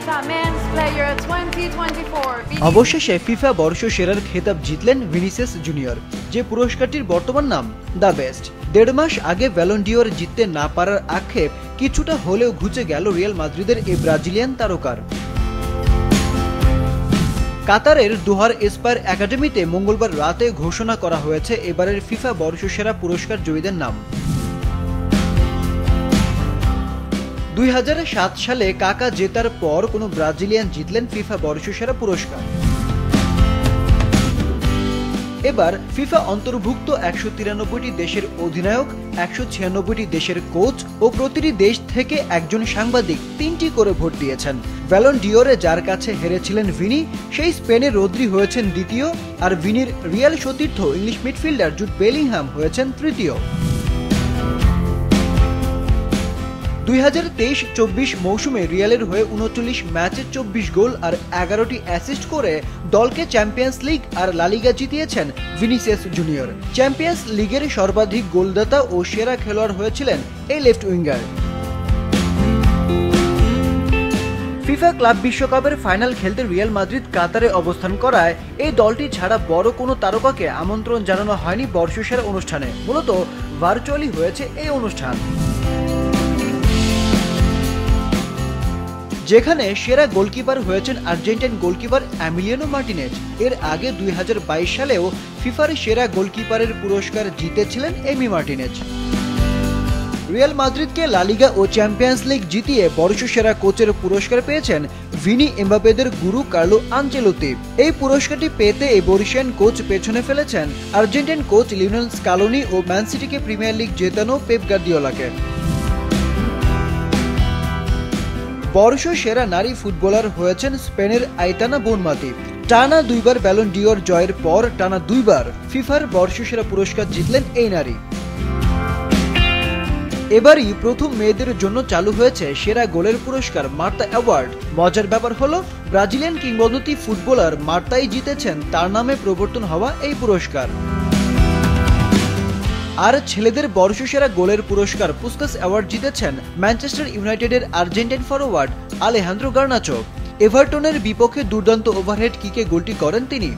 FIFA Men's Player 2024 অবশেষে FIFA বর্ষসেরার খেতাব জিতলেন ভিনিসিয়াস জুনিয়র, যে পুরস্কারটির বর্তমান নাম দ্য বেস্ট। 1.5 মাস আগে ব্যালন ডিওর জিততে না পারার আক্ষেপ কিছুটা হলেও ঘুচে গেল রিয়াল মাদ্রিদের এই ব্রাজিলিয়ান তারকার। কাতারের দোহার এসপায়ার একাডেমিতে মঙ্গলবার রাতে ঘোষণা করা হয়েছে এবারের ফিফা বর্ষসেরা পুরস্কার জয়ীদের নাম। 2007 সালে কাকা জেতার পর কোনো ব্রাজিলিয়ান জিতলেন ফিফা বর্ষসেরা পুরস্কার। এবার ফিফা অন্তর্ভুক্ত 193টি দেশের অধিনায়ক, 196টি দেশের কোচ ও প্রতিটি দেশ থেকে একজন সাংবাদিক 3টি করে ভোট দিয়েছেন। ব্যালন ডিওরে যার কাছে হেরেছিলেন ভিনি, সেই স্পেনের রদ্রি হয়েছেন দ্বিতীয়, আর ভিনির রিয়াল সতীর্থ ইংলিশ মিডফিল্ডার জুড বেলিংহাম হয়েছেন তৃতীয়। 2023-24 মৌসুমে রিয়ালের হয়ে 39 ম্যাচে 24 গোল আর 11টি অ্যাসিস্ট করে দলকে চ্যাম্পিয়ন্স লিগ আর লা লিগা জিতিয়েছেন ভিনিসিয়াস জুনিয়র। চ্যাম্পিয়ন্স লিগের সর্বাধিক গোলদাতা ও সেরা খেলোয়াড় হয়েছিলেন এই লেফট উইঙ্গার। ফিফা ক্লাব বিশ্বকাপের ফাইনাল খেলতে রিয়াল মাদ্রিদ কাতারে অবস্থান করায় এই দলটি ছাড়া বড় কোনো তারকাকে আমন্ত্রণ জানানো হয়নি বর্ষসেরা অনুষ্ঠানে। মূলত ভার্চুয়ালি হয়েছে এই অনুষ্ঠান, যেখানে সেরা গোলকিপার হয়েছেন আর্জেন্টাইন গোলকিপার এমিলিয়ানো মার্টিনেজ। এর আগে 2022 সালেও ফিফার সেরা গোলকিপারের পুরস্কার জিতেছিলেন এমি মার্টিনেজ। রিয়াল মাদ্রিদকে লা লিগা ও চ্যাম্পিয়ন্স লিগ জিতিয়ে বর্ষসেরা কোচের পুরস্কার পেয়েছেন ভিনি এমবাপেদের গুরু কার্লো আনচেলোতি। এই পুরস্কারটি পেতে এই বর্ষিয়ান কোচ পেছনে ফেলেছেন আর্জেন্টাইন কোচ লিওনেল স্কালোনি ও ম্যান সিটিকে প্রিমিয়ার লিগ জেতানো পেপ গার্দিওলাকে। বর্ষসেরা নারী ফুটবলার হয়েছেন স্পেনের আইতানা বোনমাতি। টানা 2বার ব্যালন ডিওর জয়ের পর টানা 2বার ফিফার বর্ষসেরা পুরস্কার জিতলেন এই নারী। এবারই প্রথম মেয়েদের জন্য চালু হয়েছে সেরা গোলের পুরস্কার মার্তা অ্যাওয়ার্ড। মজার ব্যাপার হলো, ব্রাজিলিয়ান কিংবদন্তি ফুটবলার মার্তাই জিতেছেন তার নামে প্রবর্তন হওয়া এই পুরস্কার। আর ছেলেদের বর্ষসেরা গোলের পুরস্কার পুস্কাস অ্যাওয়ার্ড জিতেছেন ম্যানচেস্টার ইউনাইটেডের আর্জেন্টাইন ফরওয়ার্ড আলেহান্দ্রো গার্নাচো। এভারটনের বিপক্ষে দুর্দান্ত ওভারহেড কিকে গোলটি করেন তিনি।